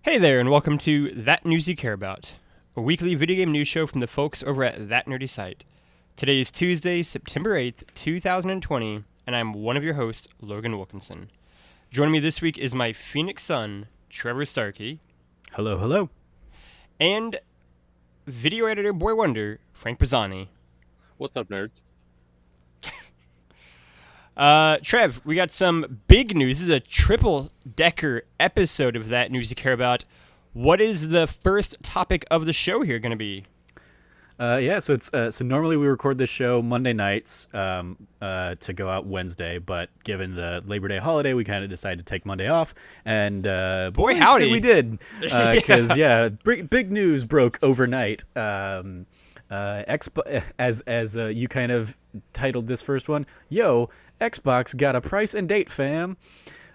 Hey there, and welcome to That News You Care About, a weekly video game news show from the folks over at That Nerdy Site. Today is Tuesday, September 8th, 2020, and I'm one of your hosts, Logan Wilkinson. Joining me this week is my Phoenix son, Trevor Starkey. Hello, hello. And video editor Boy Wonder, Frank Pisani. What's up, nerds? Trev, we got some big news. This is a triple-decker episode of That News You Care About. What is the first topic of the show here going to be? So normally we record this show Monday nights to go out Wednesday, but given the Labor Day holiday, we kind of decided to take Monday off. And boy, howdy, we did, because big news broke overnight. As you kind of titled this first one, Xbox got a price and date, fam.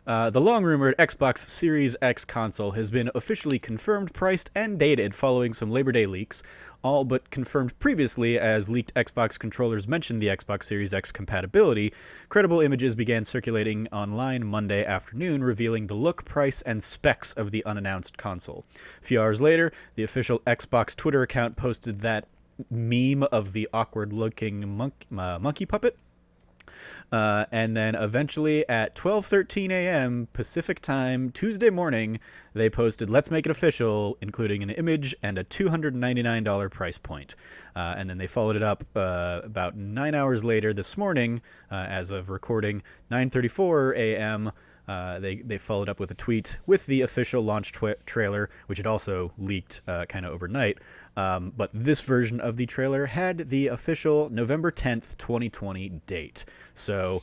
The long-rumored Xbox Series X console has been officially confirmed, priced, and dated following some Labor Day leaks, all but confirmed previously as leaked Xbox controllers mentioned the Xbox Series X compatibility. Credible images began circulating online Monday afternoon, revealing the look, price, and specs of the unannounced console. A few hours later, the official Xbox Twitter account posted that meme of the awkward-looking monkey puppet. And then eventually at 12:13 a.m. Pacific time, Tuesday morning, they posted, "Let's make it official," including an image and a $299 price point. And then they followed it up about 9 hours later this morning, as of recording, 9:34 a.m., they followed up with a tweet with the official launch trailer, which had also leaked kind of overnight. But this version of the trailer had the official November 10th, 2020 date. So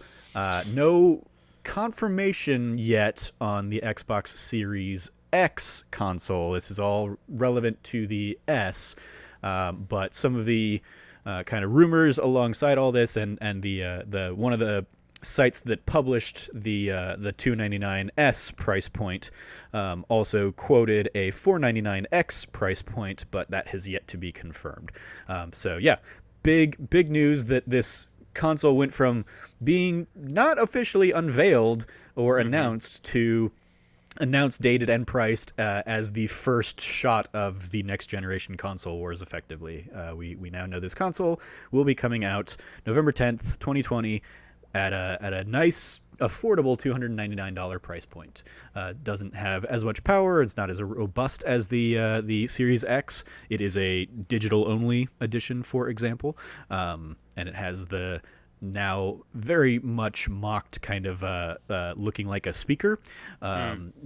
no confirmation yet on the Xbox Series X console. This is all relevant to the S. But some of the kind of rumors alongside all this, and the one of the sites that published the $299S price point also quoted a $499X price point, but that has yet to be confirmed. Big news that this console went from being not officially unveiled or announced to announced, dated, and priced as the first shot of the next generation console wars, effectively. We now know this console will be coming out November 10th, 2020, at a nice, affordable $299 price point. Doesn't have as much power. It's not as robust as the Series X. It is a digital-only edition, for example, and it has the now very much mocked kind of looking like a speaker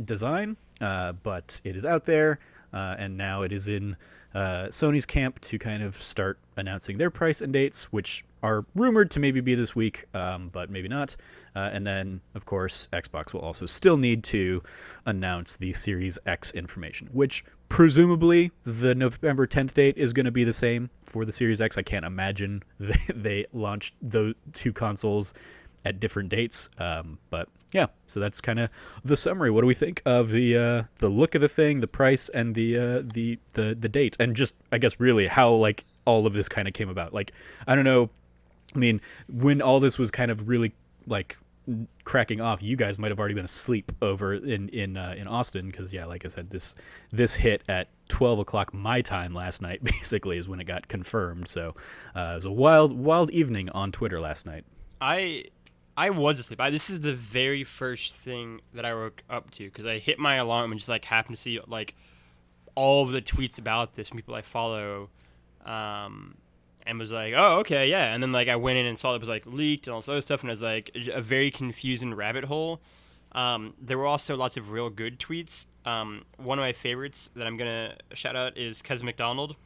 design, but it is out there, and now it is in Sony's camp to kind of start announcing their price and dates, which are rumored to maybe be this week, but maybe not. And then, of course, Xbox will also still need to announce the Series X information, which presumably the November 10th date is going to be the same for the Series X. I can't imagine they launched those two consoles at different dates. But yeah, so that's kind of the summary. What do we think of the look of the thing, the price, and the date, and just, I guess, really how like all of this kind of came about? Like, I don't know. I mean, when all this was kind of really like cracking off, you guys might have already been asleep over in Austin, because yeah, like I said, this hit at 12 o'clock my time last night. Basically, is when it got confirmed. So it was a wild evening on Twitter last night. I was asleep. This is the very first thing that I woke up to, because I hit my alarm and just like happened to see like all of the tweets about this from people I follow, and was like, oh, okay, yeah. And then like I went in and saw it was like leaked and all this other stuff, and it was like a very confusing rabbit hole. There were also lots of real good tweets. One of my favorites that I'm gonna shout out is Kez McDonald.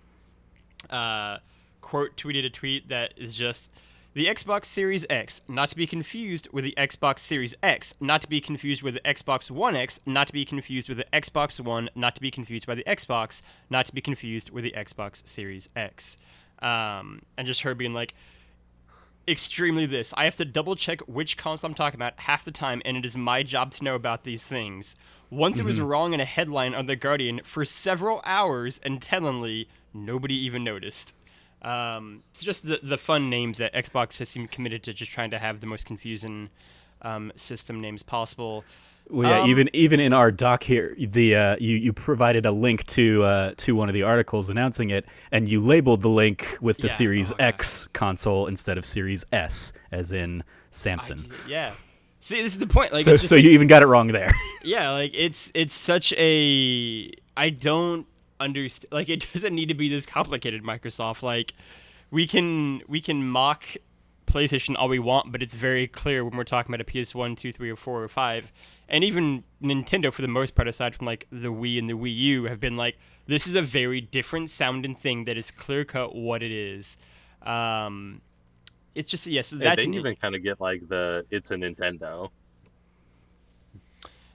Quote tweeted a tweet that is just, "The Xbox Series X, not to be confused with the Xbox Series X, not to be confused with the Xbox One X, not to be confused with the Xbox One, not to be confused by the Xbox, not to be confused with the Xbox Series X." And just her being like, extremely this. I have to double check which console I'm talking about half the time, and it is my job to know about these things. Once it was wrong in a headline on The Guardian for several hours, and tellingly, nobody even noticed. So just the fun names that Xbox has seemed committed to just trying to have the most confusing system names possible. Well, yeah, even in our doc here, you provided a link to one of the articles announcing it, and you labeled the link with the Yeah. Series Oh my gosh. X console instead of Series S, as in Samson. Yeah. See, this is the point. Like, So it's just so like, you even got it wrong there. yeah, like it's such a I don't understand. Like, it doesn't need to be this complicated. Microsoft, like, we can mock PlayStation all we want, but it's very clear when we're talking about a PS1, 2, 3, or 4, or 5, and even Nintendo for the most part, aside from like the Wii and the Wii U, have been like, this is a very different sounding thing that is clear cut what it is. Um, it's just yes, Hey, that's they even kind of get like it's a Nintendo.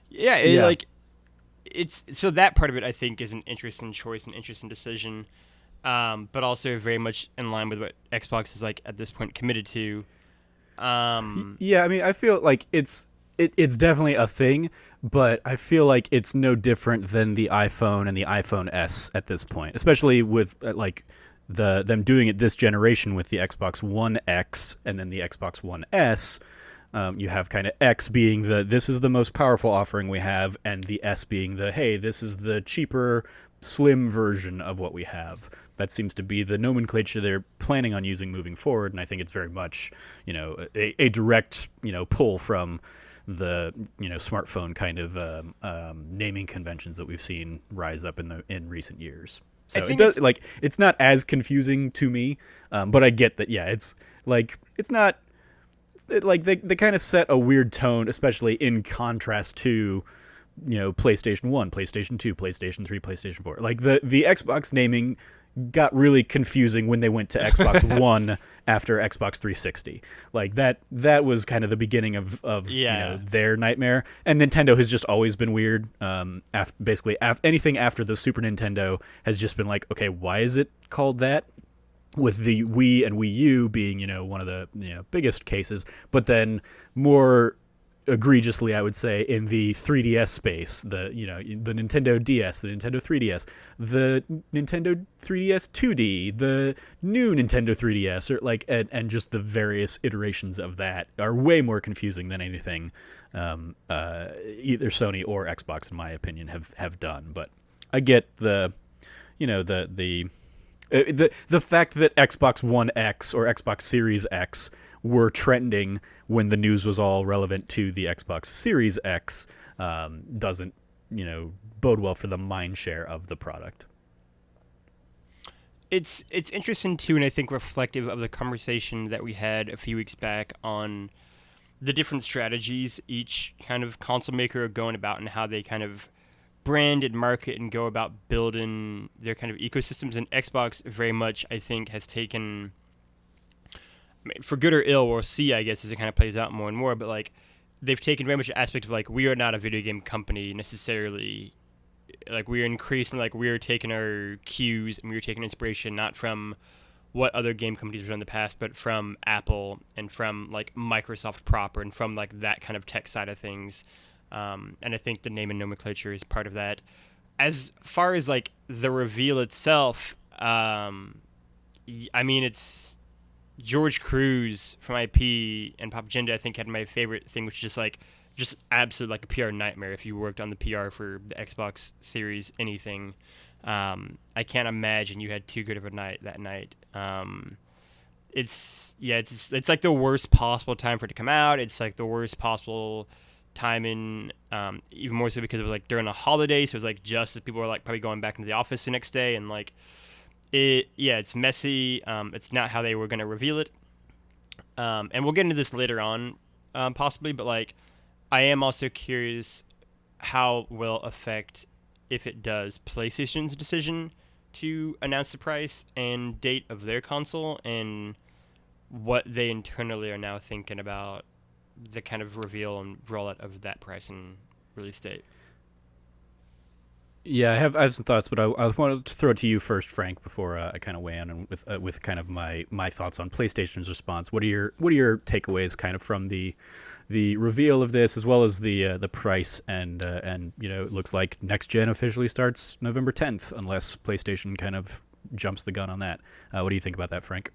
yeah, Yeah. like it's so that part of it I think is an interesting choice, an interesting decision, but also very much in line with what Xbox is like at this point committed to. Yeah, I mean, I feel like it's definitely a thing, but I feel like it's no different than the iPhone and the iPhone S at this point, especially with like them doing it this generation with the Xbox One X and then the Xbox One S. You have kind of X being this is the most powerful offering we have, and the S being hey, this is the cheaper, slim version of what we have. That seems to be the nomenclature they're planning on using moving forward, and I think it's very much, a direct, pull from the, smartphone kind of naming conventions that we've seen rise up in recent years. So it think does it's not as confusing to me, but I get that. Yeah, it's not. They kind of set a weird tone, especially in contrast to PlayStation 1, PlayStation 2, PlayStation 3, PlayStation 4. Like the Xbox naming got really confusing when they went to Xbox One after Xbox 360. Like that was kind of the beginning of their nightmare. And Nintendo has just always been weird. Basically anything after the Super Nintendo has just been like, okay, why is it called that? With the Wii and Wii U being, one of the biggest cases, but then more egregiously, I would say, in the 3DS space, the Nintendo DS, the Nintendo 3DS, the Nintendo 3DS 2D, the new Nintendo 3DS, or and just the various iterations of that are way more confusing than anything either Sony or Xbox, in my opinion, have done. But I get the fact that Xbox One X or Xbox Series X were trending when the news was all relevant to the Xbox Series X doesn't, bode well for the mind share of the product. It's interesting too, and I think reflective of the conversation that we had a few weeks back on the different strategies each kind of console maker are going about and how they kind of brand and market and go about building their kind of ecosystems. And Xbox very much, I think, has taken, for good or ill, we'll see, I guess, as it kind of plays out more and more, but like they've taken very much an aspect of like, we are not a video game company necessarily. Like, we are increasing, like, we are taking our cues and we are taking inspiration not from what other game companies have done in the past, but from Apple and from like Microsoft proper and from like that kind of tech side of things. And I think the name and nomenclature is part of that. As far as like the reveal itself, I mean, it's George Cruz from IP and Pop Agenda, I think, had my favorite thing, which is just absolute like a PR nightmare if you worked on the PR for the Xbox Series anything. I can't imagine you had too good of a night that night. It's like the worst possible time for it to come out. It's like the worst possible timing, even more so because it was like during a holiday, so it was like just as people were like probably going back into the office the next day, and like it's messy. It's not how they were going to reveal it, and we'll get into this later on, possibly, but like I am also curious how will affect, if it does, PlayStation's decision to announce the price and date of their console, and what they internally are now thinking about the kind of reveal and rollout of that price and release date. Yeah, I have some thoughts, but I wanted to throw it to you first, Frank, before I kind of weigh in with kind of my thoughts on PlayStation's response. What are your takeaways kind of from the reveal of this, as well as the price, and it looks like next gen officially starts November 10th, unless PlayStation kind of jumps the gun on that. What do you think about that, Frank?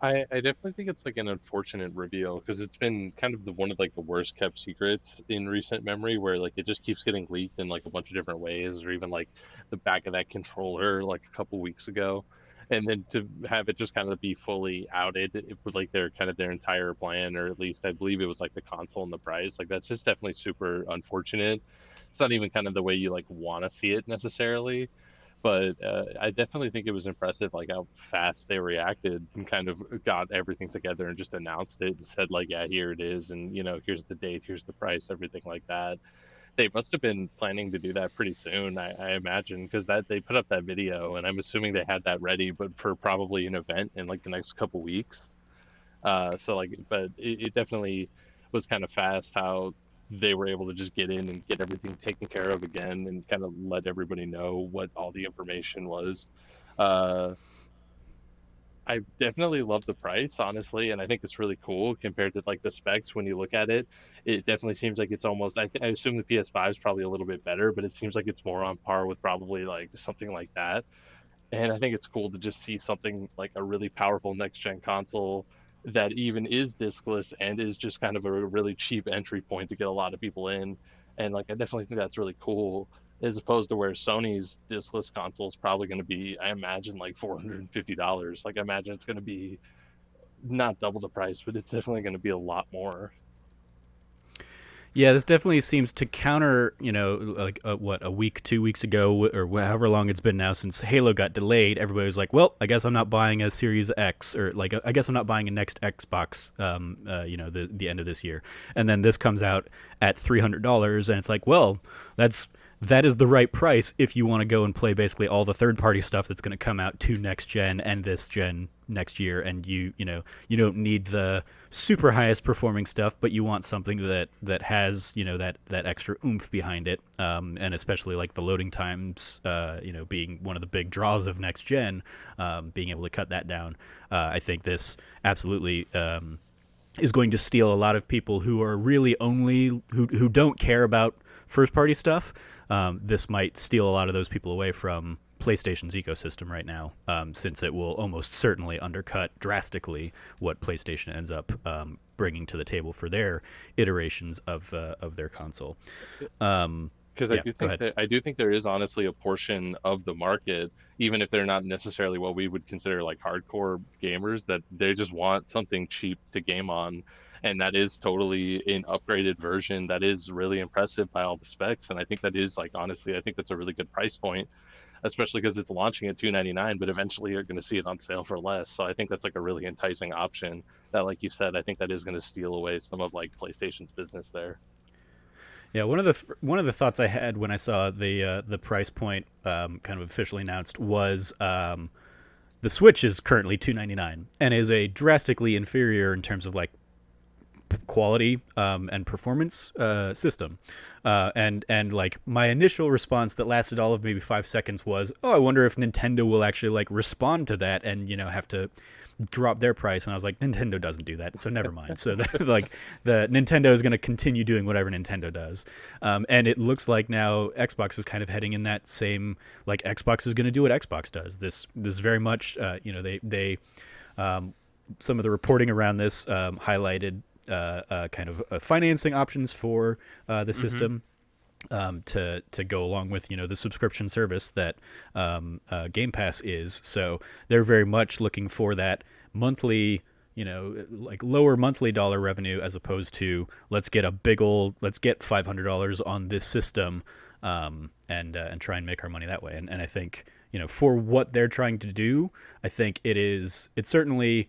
I definitely think it's like an unfortunate reveal because it's been kind of one of like the worst kept secrets in recent memory, where like it just keeps getting leaked in like a bunch of different ways, or even like the back of that controller like a couple weeks ago, and then to have it just kind of be fully outed it was like their entire plan, or at least I believe it was like the console and the price. Like that's just definitely super unfortunate. It's not even kind of the way you like want to see it necessarily, but I definitely think it was impressive, like how fast they reacted and kind of got everything together and just announced it and said, like, yeah, here it is, and here's the date, here's the price, everything like that. They must have been planning to do that pretty soon, I imagine, because that they put up that video, and I'm assuming they had that ready, but for probably an event in like the next couple weeks. So like, but it definitely was kind of fast how they were able to just get in and get everything taken care of again and kind of let everybody know what all the information was. Uh, I definitely love the price, honestly, and I think it's really cool compared to like the specs. When you look at it, it definitely seems like it's almost. I assume the PS5 is probably a little bit better, but it seems like it's more on par with probably like something like that. And I think it's cool to just see something like a really powerful next gen console that even is discless and is just kind of a really cheap entry point to get a lot of people in. And like I definitely think that's really cool, as opposed to where Sony's discless console is probably going to be, I imagine, like $450. Like I imagine it's going to be not double the price, but it's definitely going to be a lot more. Yeah, this definitely seems to counter, like what, a week, 2 weeks ago, or however long it's been now since Halo got delayed. Everybody was like, "Well, I guess I'm not buying a Series X, or like, I guess I'm not buying a next Xbox." The end of this year, and then this comes out at $300, and it's like, well, that is the right price if you want to go and play basically all the third party stuff that's going to come out to next gen and this gen next year, and you don't need the super highest performing stuff, but you want something that has that extra oomph behind it, and especially like the loading times, being one of the big draws of next gen, being able to cut that down. I think this absolutely is going to steal a lot of people who are really only who don't care about first party stuff. This might steal a lot of those people away from PlayStation's ecosystem right now, since it will almost certainly undercut drastically what PlayStation ends up bringing to the table for their iterations of their console. Because Yeah, go ahead. I do think there is honestly a portion of the market, even if they're not necessarily what we would consider like hardcore gamers, that they just want something cheap to game on, and that is totally an upgraded version that is really impressive by all the specs. And I think that is like, honestly, I think that's a really good price point, especially because it's launching at $299, but eventually you're going to see it on sale for less. So I think that's like a really enticing option that, like you said, I think that is going to steal away some of like PlayStation's business there. Yeah, one of the thoughts I had when I saw the price point kind of officially announced was, the Switch is currently $299 and is a drastically inferior in terms of like quality and performance system. And like my initial response that lasted all of maybe 5 seconds was, oh, I wonder if Nintendo will actually like respond to that and have to drop their price. And I was like, Nintendo doesn't do that, so never mind. So like the Nintendo is going to continue doing whatever Nintendo does, and it looks like now Xbox is kind of heading in that same, like, Xbox is going to do what Xbox does. This very much, they some of the reporting around this highlighted kind of financing options for the system, to go along with the subscription service that Game Pass is. So they're very much looking for that monthly, like lower monthly dollar revenue, as opposed to let's get $500 on this system, and try and make our money that way. And I think for what they're trying to do, I think it's certainly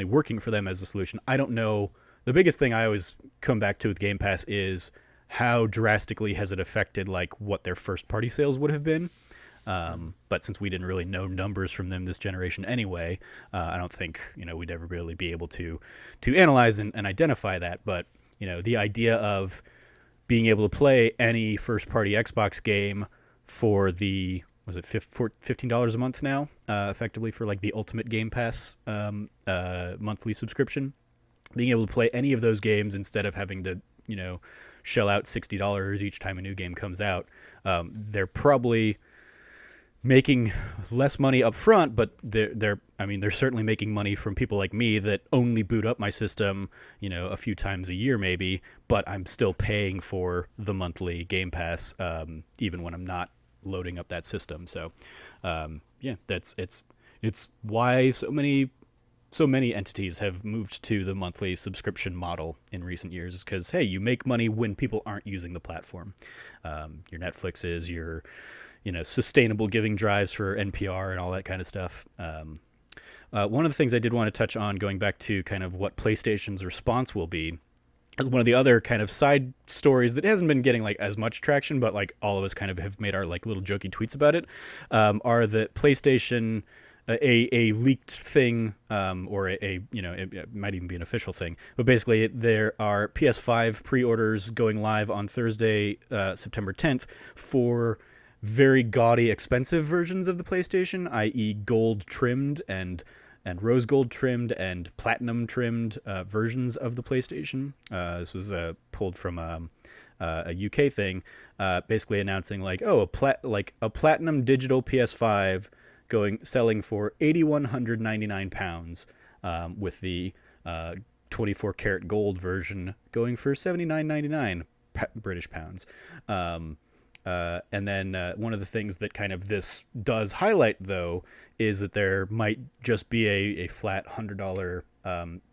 working for them as a solution. I don't know. The biggest thing I always come back to with Game Pass is how drastically has it affected like what their first party sales would have been. But since we didn't really know numbers from them this generation anyway, I don't think we'd ever really be able to analyze and identify that. But the idea of being able to play any first party Xbox game for the, was it $15 a month now, effectively, for like the Ultimate Game Pass monthly subscription, being able to play any of those games instead of having to shell out $60 each time a new game comes out. They're probably making less money up front, but they're I mean, they're certainly making money from people like me that only boot up my system, a few times a year maybe, but I'm still paying for the monthly Game Pass, even when I'm not loading up that system. So, yeah, it's why so many entities have moved to the monthly subscription model in recent years, is because, hey, you make money when people aren't using the platform. Your Netflixes, your sustainable giving drives for NPR and all that kind of stuff. One of the things I did want to touch on, going back to kind of what PlayStation's response will be, is one of the other kind of side stories that hasn't been getting like as much traction, but like all of us kind of have made our like little jokey tweets about it, are that PlayStation, a leaked thing, or it might even be an official thing, but basically there are PS5 pre-orders going live on Thursday, September 10th, for very gaudy, expensive versions of the PlayStation, i.e. gold trimmed and rose gold trimmed and platinum trimmed versions of the PlayStation. This was pulled from a UK thing, basically announcing like, a platinum digital PS5 selling for £8,199, with the 24 karat gold version going for 79.99 British pounds. And then one of the things that kind of this does highlight, though, is that there might just be a flat $100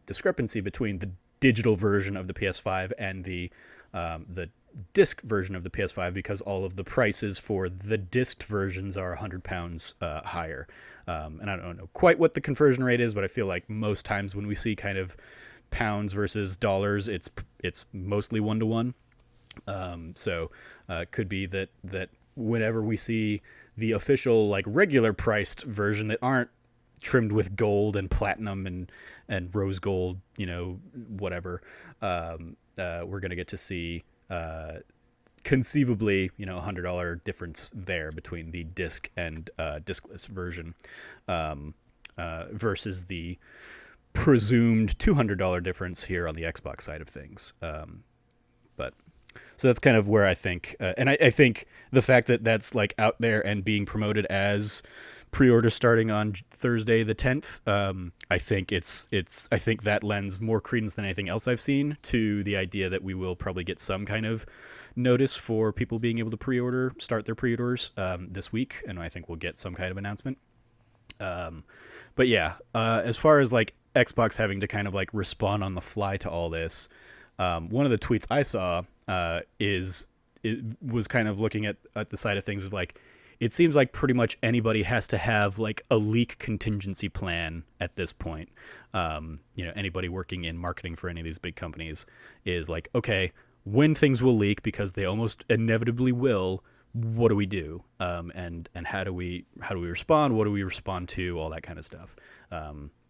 discrepancy between the digital version of the PS5 and the disc version of the PS5, because all of the prices for the disc versions are £100 higher. And I don't know quite what the conversion rate is, but I feel like most times when we see kind of pounds versus dollars, it's mostly 1-to-1. So it could be that whenever we see the official like regular priced version that aren't trimmed with gold and platinum and rose gold, whatever, we're gonna get to see conceivably $100 difference there between the disc and discless version, versus the presumed $200 difference here on the Xbox side of things. But so that's kind of where I think, and I think the fact that that's like out there and being promoted as pre-order starting on Thursday the 10th, I think I think that lends more credence than anything else I've seen to the idea that we will probably get some kind of notice for people being able to start their pre-orders this week, and I think we'll get some kind of announcement. But yeah, as far as like Xbox having to kind of like respond on the fly to all this, one of the tweets I saw was kind of looking at the side of things of like, it seems like pretty much anybody has to have like a leak contingency plan at this point. Anybody working in marketing for any of these big companies is like, okay, when things will leak, because they almost inevitably will, what do we do? And how do we respond? What do we respond to? All that kind of stuff.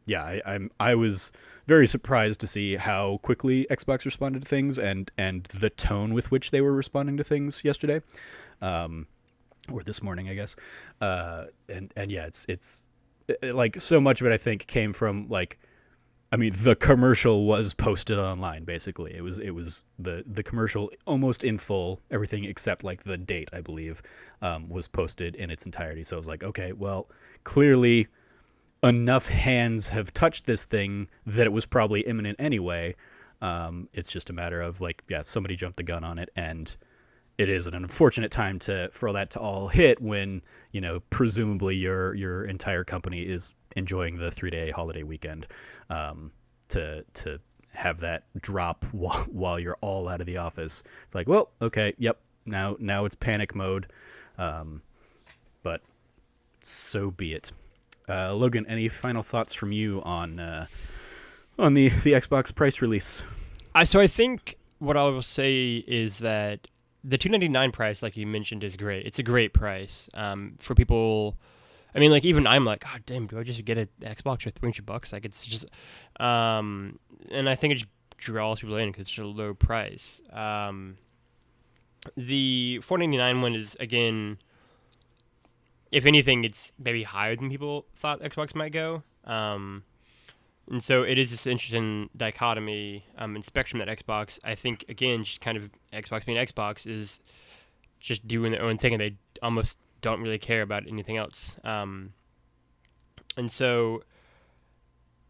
Yeah, I was very surprised to see how quickly Xbox responded to things and the tone with which they were responding to things yesterday, or this morning, I guess. And yeah, it's like so much of it I think came from like, I mean, the commercial was posted online basically. It was the commercial almost in full, everything except like the date, I believe, was posted in its entirety. So I was like, okay, well, clearly enough hands have touched this thing that it was probably imminent anyway. It's just a matter of like, yeah, somebody jumped the gun on it, and it is an unfortunate time for that to all hit when, presumably your entire company is enjoying the 3-day holiday weekend, to have that drop while you're all out of the office. It's like, well, okay, yep, now it's panic mode, but so be it. Logan, any final thoughts from you on the Xbox price release? So I think what I will say is that the $299 price, like you mentioned, is great. It's a great price for people. I mean, like even I'm like, God damn, do I just get an Xbox for $300? Like it's just, and I think it just draws people in because it's a low price. The $499 one is, again, if anything, it's maybe higher than people thought Xbox might go. And so it is this interesting dichotomy and spectrum that Xbox, I think, again, just kind of Xbox being Xbox, is just doing their own thing, and they almost don't really care about anything else. And so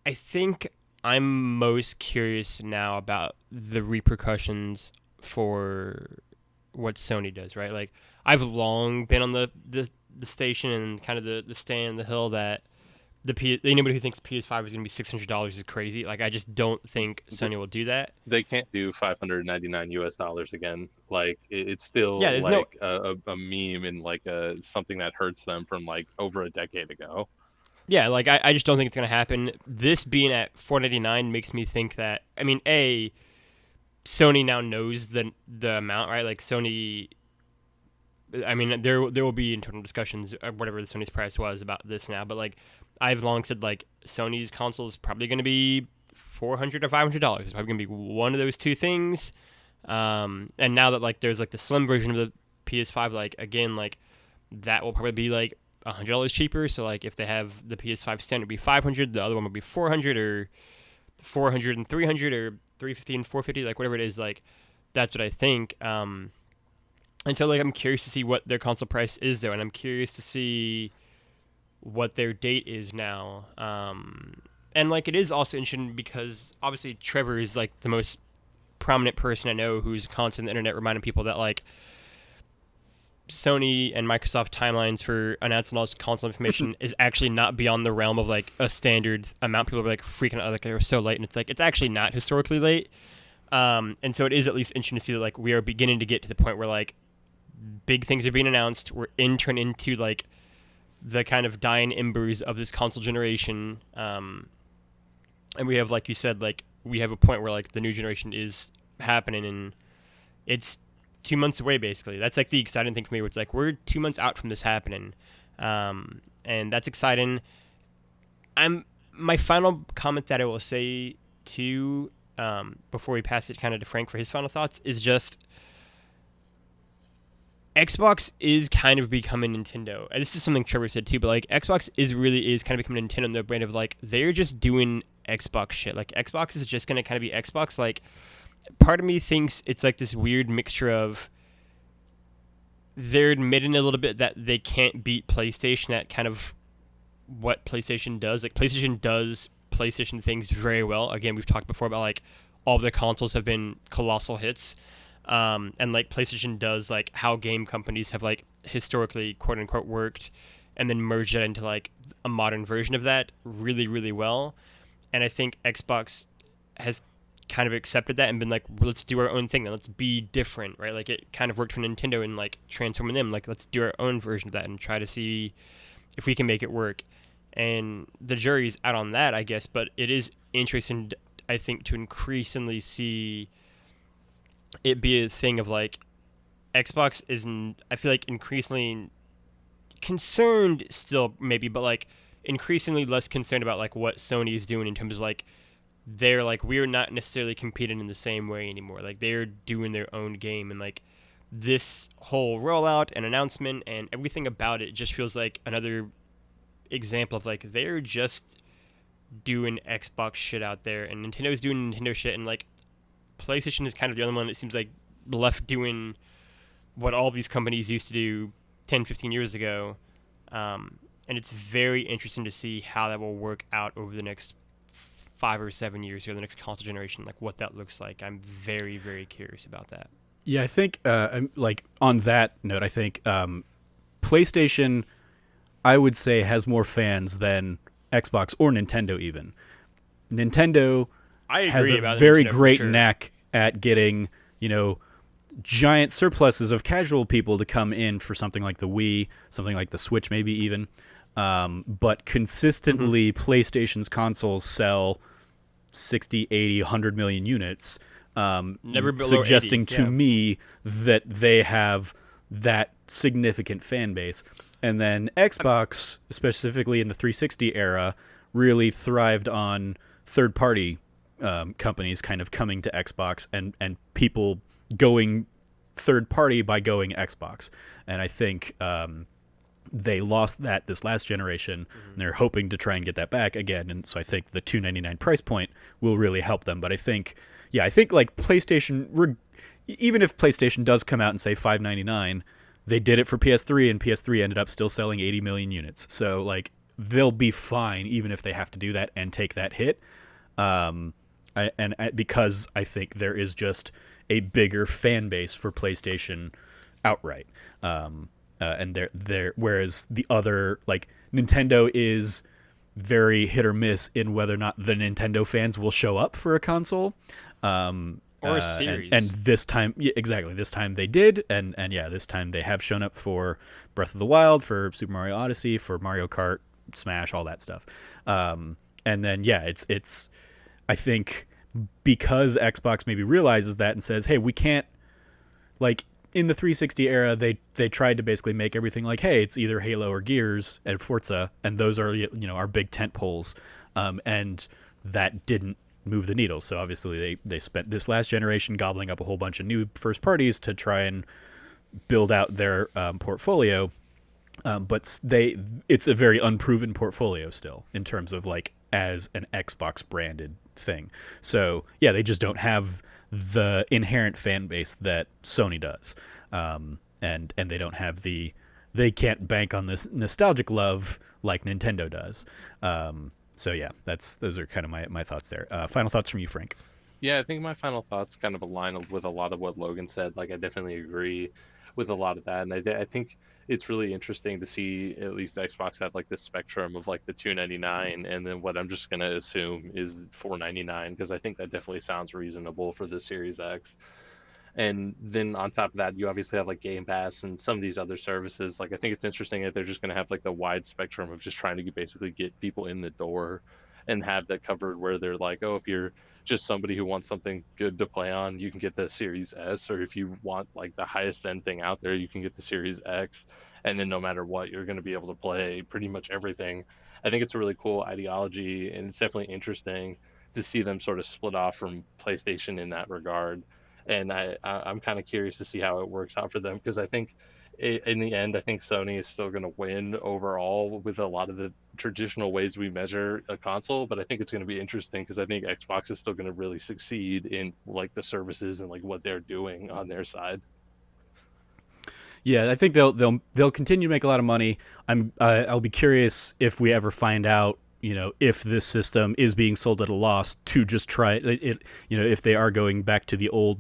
I think I'm most curious now about the repercussions for what Sony does, right? Like, I've long been on the station and kind of the stand, the hill that anybody who thinks the PS5 is going to be $600 is crazy. Like, I just don't think Sony will do that. They can't do $599 again. Like it's Yeah, still there's like a meme and like something that hurts them from like over a decade ago. Yeah, like I just don't think it's gonna happen. This being at $499 makes me think that, I mean, Sony now knows the amount, right? Like Sony, I mean, there will be internal discussions or whatever the Sony's price was about this now, but like I've long said, like Sony's console is probably gonna be $400 or $500. It's probably gonna be one of those two things. And now that like there's like the slim version of the PS5, like again, like that will probably be like $100 cheaper. So like if they have the PS5 standard, it'd be $500, the other one would be $400, or $400 and $300, or $350 and $450, like whatever it is. Like that's what I think. And so like I'm curious to see what their console price is though, and I'm curious to see what their date is now. And like it is also interesting because obviously Trevor is like the most prominent person I know who's constantly on the internet reminding people that like Sony and Microsoft timelines for announcing all this console information is actually not beyond the realm of like a standard amount. People are like freaking out like they were so late, and it's like it's actually not historically late. And so it is at least interesting to see that like we are beginning to get to the point where like big things are being announced. We're entering into like the kind of dying embers of this console generation. And we have, like you said, like we have a point where like the new generation is happening, and it's 2 months away basically. That's like the exciting thing for me, where it's like we're 2 months out from this happening. And that's exciting. My final comment that I will say too, before we pass it kind of to Frank for his final thoughts, is just Xbox is kind of becoming Nintendo. And this is something Trevor said too, but like Xbox really is kind of becoming Nintendo in the brand of like they're just doing Xbox shit. Like Xbox is just gonna kind of be Xbox. Like part of me thinks it's like this weird mixture of they're admitting a little bit that they can't beat PlayStation at kind of what PlayStation does. Like PlayStation does PlayStation things very well. Again, we've talked before about like all of their consoles have been colossal hits. And like PlayStation does like how game companies have like historically quote unquote worked and then merged it into like a modern version of that really, really well. And I think Xbox has kind of accepted that and been like, well, let's do our own thing. Let's be different, right? Like it kind of worked for Nintendo and like transforming them. Like let's do our own version of that and try to see if we can make it work. And the jury's out on that, I guess. But it is interesting, I think, to increasingly see it be a thing of like Xbox isn't, I feel like, increasingly concerned still maybe, but like increasingly less concerned about like what Sony is doing in terms of like they're like we're not necessarily competing in the same way anymore. Like they're doing their own game, and like this whole rollout and announcement and everything about it just feels like another example of like they're just doing Xbox shit out there, and Nintendo's doing Nintendo shit, and like PlayStation is kind of the only one that seems like left doing what all these companies used to do 10, 15 years ago. And it's very interesting to see how that will work out over the next 5 or 7 years here, the next console generation, like what that looks like. I'm very, very curious about that. Yeah, I think, like, on that note, I think PlayStation, I would say, has more fans than Xbox or Nintendo even. Nintendo has a very great knack at getting, giant surpluses of casual people to come in for something like the Wii, something like the Switch maybe even. But consistently, PlayStation's consoles sell 60, 80, 100 million units, never below suggesting 80, to me that they have that significant fan base. And then Xbox, specifically in the 360 era, really thrived on third-party companies kind of coming to Xbox and people going third-party by going Xbox. And I think they lost that this last generation, and they're hoping to try and get that back again. And so I think the $299 price point will really help them. But I think like PlayStation, even if PlayStation does come out and say $599, they did it for PS3, and PS3 ended up still selling 80 million units. So like they'll be fine even if they have to do that and take that hit. Because I think there is just a bigger fan base for PlayStation outright. And whereas the other, like, Nintendo is very hit or miss in whether or not the Nintendo fans will show up for a console. Or a series. And this time, yeah, exactly. This time they did, and yeah, this time they have shown up for Breath of the Wild, for Super Mario Odyssey, for Mario Kart, Smash, all that stuff. And then yeah, it's I think because Xbox maybe realizes that and says, hey, we can't, like, in the 360 era, they tried to basically make everything like, hey, it's either Halo or Gears and Forza, and those are, you know, our big tent poles, and that didn't move the needle. So obviously they spent this last generation gobbling up a whole bunch of new first parties to try and build out their portfolio, but it's a very unproven portfolio still in terms of, like, as an Xbox branded thing. So yeah, they just don't have the inherent fan base that Sony does, and they don't have they can't bank on this nostalgic love like Nintendo does. So yeah, those are kind of my thoughts there. Final thoughts from you, Frank? Yeah, I think my final thoughts kind of align with a lot of what Logan said. Like, I definitely agree with a lot of that, and I think it's really interesting to see at least Xbox have like this spectrum of like the $299, and then what I'm just gonna assume is $499, because I think that definitely sounds reasonable for the Series X. And then on top of that, you obviously have like Game Pass and some of these other services. Like, I think it's interesting that they're just going to have like the wide spectrum of just trying to basically get people in the door and have that covered, where they're like, oh, if you're just somebody who wants something good to play on, you can get the Series S, or if you want like the highest end thing out there, you can get the Series X. And then no matter what, you're going to be able to play pretty much everything. I think it's a really cool ideology, and it's definitely interesting to see them sort of split off from PlayStation in that regard. And I'm kind of curious to see how it works out for them, because I think in the end, I think Sony is still going to win overall with a lot of the traditional ways we measure a console. But I think it's going to be interesting because I think Xbox is still going to really succeed in like the services and like what they're doing on their side. Yeah, I think they'll continue to make a lot of money. I'll be curious if we ever find out, you know, if this system is being sold at a loss to just try it, you know, if they are going back to the old,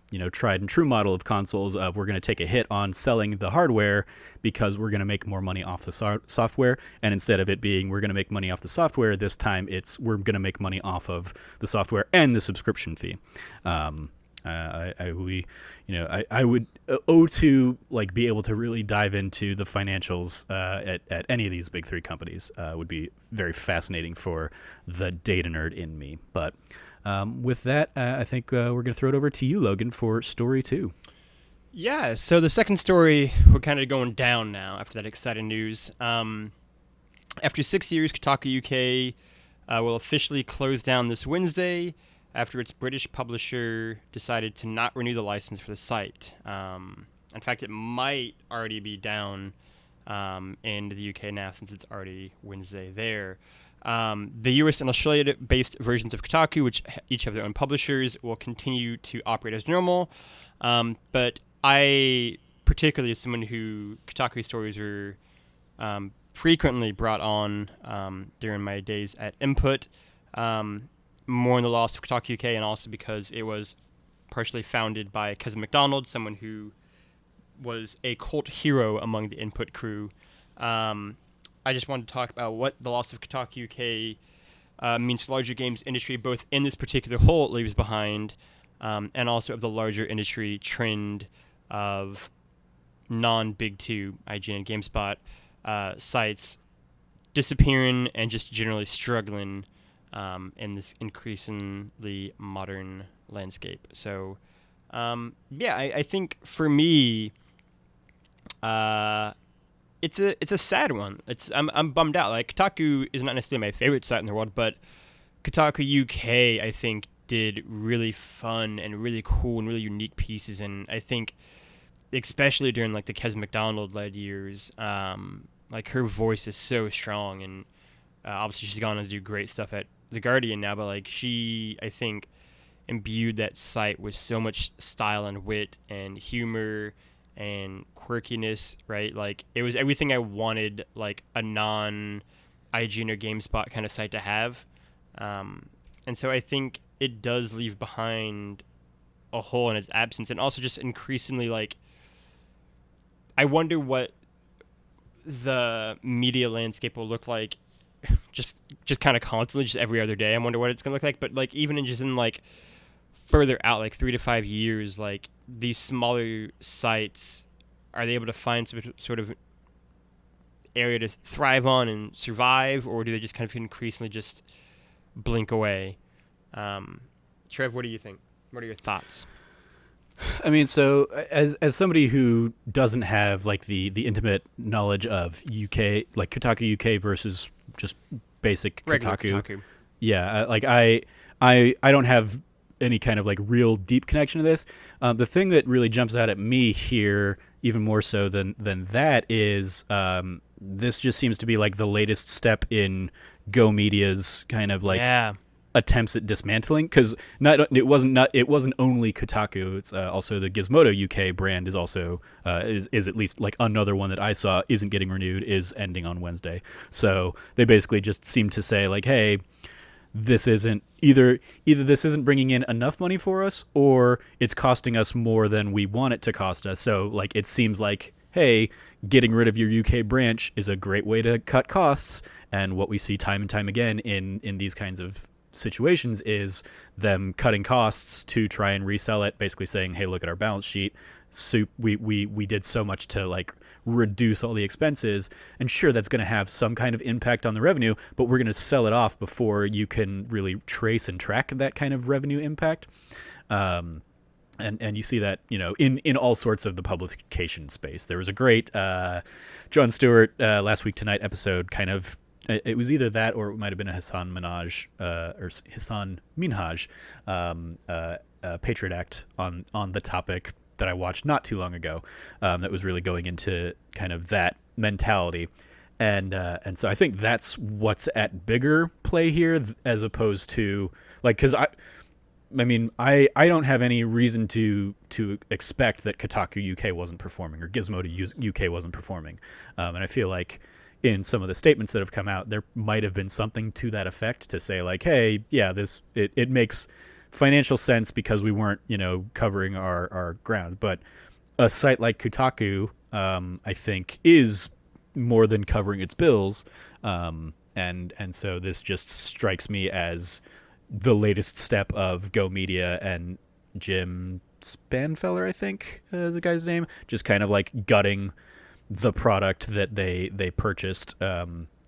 you know, tried and true model of consoles of, we're going to take a hit on selling the hardware because we're going to make more money off the software, and instead of it being we're going to make money off the software, this time it's we're going to make money off of the software and the subscription fee. I would owe to like be able to really dive into the financials at any of these big three companies. Would be very fascinating for the data nerd in me. But with that, I think we're going to throw it over to you, Logan, for story 2. Yeah, so the second story, we're kind of going down now after that exciting news. After 6 years, Kotaku UK will officially close down this Wednesday after its British publisher decided to not renew the license for the site. In fact, it might already be down in the UK now, since it's already Wednesday there. The US and Australia-based versions of Kotaku, which each have their own publishers, will continue to operate as normal. But I, particularly as someone who Kotaku stories were frequently brought on during my days at Input, more on the loss of Kotaku UK, and also because it was partially founded by Cousin McDonald, someone who was a cult hero among the Input crew. I just wanted to talk about what the loss of Kotaku UK means for the larger games industry, both in this particular hole it leaves behind, and also of the larger industry trend of non-Big Two, IGN and GameSpot, sites disappearing and just generally struggling in this increasingly modern landscape. So, I think for me, it's a sad one. I'm bummed out. Like, Kotaku is not necessarily my favorite site in the world, but Kotaku UK, I think, did really fun and really cool and really unique pieces. And I think, especially during like the Kes McDonald led years, like her voice is so strong, and obviously she's gone on to do great stuff at The Guardian now, but like she, I think, imbued that site with so much style and wit and humor and quirkiness, right? Like it was everything I wanted, like a non IGN or GameSpot kind of site to have. And so I think it does leave behind a hole in its absence, and also just increasingly like I wonder what the media landscape will look like just kind of constantly, just every other day. I wonder what it's gonna look like. But like even in like further out, like 3 to 5 years, like these smaller sites, are they able to find some sort of area to thrive on and survive, or do they just kind of increasingly just blink away? Trev, what do you think? What are your thoughts? I mean, so as somebody who doesn't have like the intimate knowledge of UK, like Kotaku UK versus just basic Regular Kotaku, Kotaku. yeah, like I don't have any kind of like real deep connection to this. The thing that really jumps out at me here, even more so than that, is this just seems to be like the latest step in Go Media's kind of like Yeah. attempts at dismantling, because it wasn't only Kotaku. It's also the Gizmodo UK brand is also is at least like another one that I saw isn't getting renewed, is ending on Wednesday. So they basically just seem to say like, hey, this isn't either this isn't bringing in enough money for us, or it's costing us more than we want it to cost us. So like it seems like, hey, getting rid of your UK branch is a great way to cut costs. And what we see time and time again in these kinds of situations is them cutting costs to try and resell it, basically saying, hey, look at our balance sheet. We did so much to like reduce all the expenses, and sure, that's going to have some kind of impact on the revenue, but we're going to sell it off before you can really trace and track that kind of revenue impact. And you see that, you know, in all sorts of the publication space. There was a great Jon Stewart Last Week Tonight episode, kind of. It was either that or it might have been a Hassan Minhaj Patriot Act on the topic that I watched not too long ago. That was really going into kind of that mentality, and so I think that's what's at bigger play here, as opposed to like, because I mean, I don't have any reason to expect that Kotaku UK wasn't performing or Gizmodo UK wasn't performing, and I feel like in some of the statements that have come out, there might have been something to that effect, to say like, hey, yeah, it makes financial sense because we weren't, you know, covering our ground. But a site like Kotaku, I think, is more than covering its bills, and so this just strikes me as the latest step of Go Media and Jim Spanfeller, I think, is the guy's name, just kind of like gutting the product that they purchased,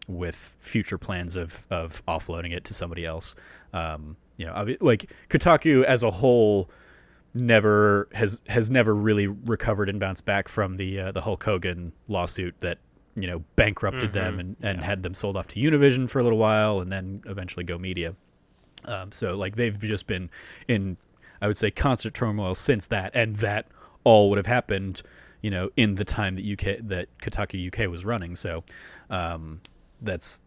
with future plans of offloading it to somebody else. You know, like Kotaku as a whole has never really recovered and bounced back from the Hulk Hogan lawsuit that, you know, bankrupted them and had them sold off to Univision for a little while, and then eventually Go Media. So like they've just been in, I would say, constant turmoil since that, and that all would have happened, you know, in the time that Kotaku UK was running. So that's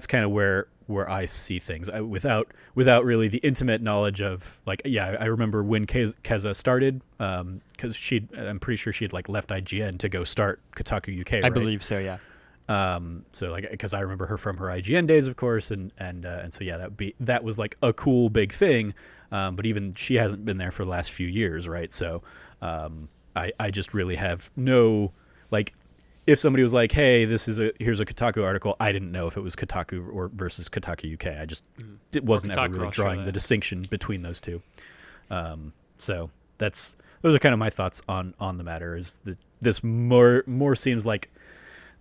kind of where I see things, without really the intimate knowledge of, like, yeah, I remember when Keza started, because I'm pretty sure she had like left IGN to go start Kotaku UK, right? I believe so, yeah. So like, because I remember her from her IGN days, of course, and so yeah, that was like a cool big thing, but even she hasn't been there for the last few years, right? So I just really have no, like, if somebody was like, hey, here's a Kotaku article, I didn't know if it was Kotaku or versus Kotaku UK. I just wasn't ever really drawing the distinction between those two. So those are kind of my thoughts on the matter. Is that this more seems like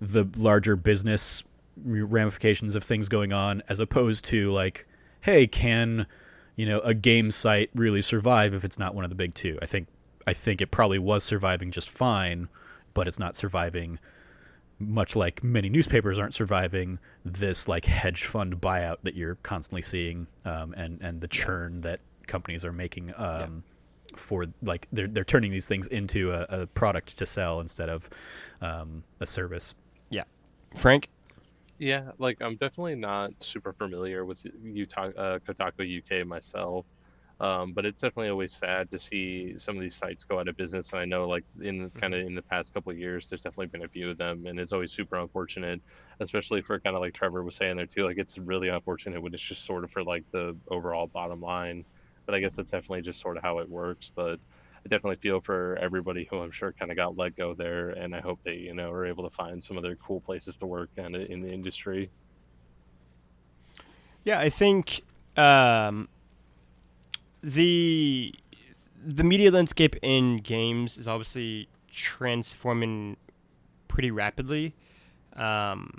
the larger business ramifications of things going on, as opposed to like, hey, can, you know, a game site really survive if it's not one of the big two? I think it probably was surviving just fine, but it's not surviving, much like many newspapers aren't surviving this like hedge fund buyout that you're constantly seeing, and the churn that companies are making, for like they're turning these things into a product to sell instead of a service. Yeah. Frank? Yeah, like I'm definitely not super familiar with Kotaku UK myself. But it's definitely always sad to see some of these sites go out of business. And I know, like in the past couple of years, there's definitely been a few of them, and it's always super unfortunate, especially for kind of like Trevor was saying there too. Like it's really unfortunate when it's just sort of for like the overall bottom line. But I guess that's definitely just sort of how it works. But I definitely feel for everybody who I'm sure kind of got let go there, and I hope they are able to find some other cool places to work kind of in the industry. Yeah, I think um, the the media landscape in games is obviously transforming pretty rapidly, um,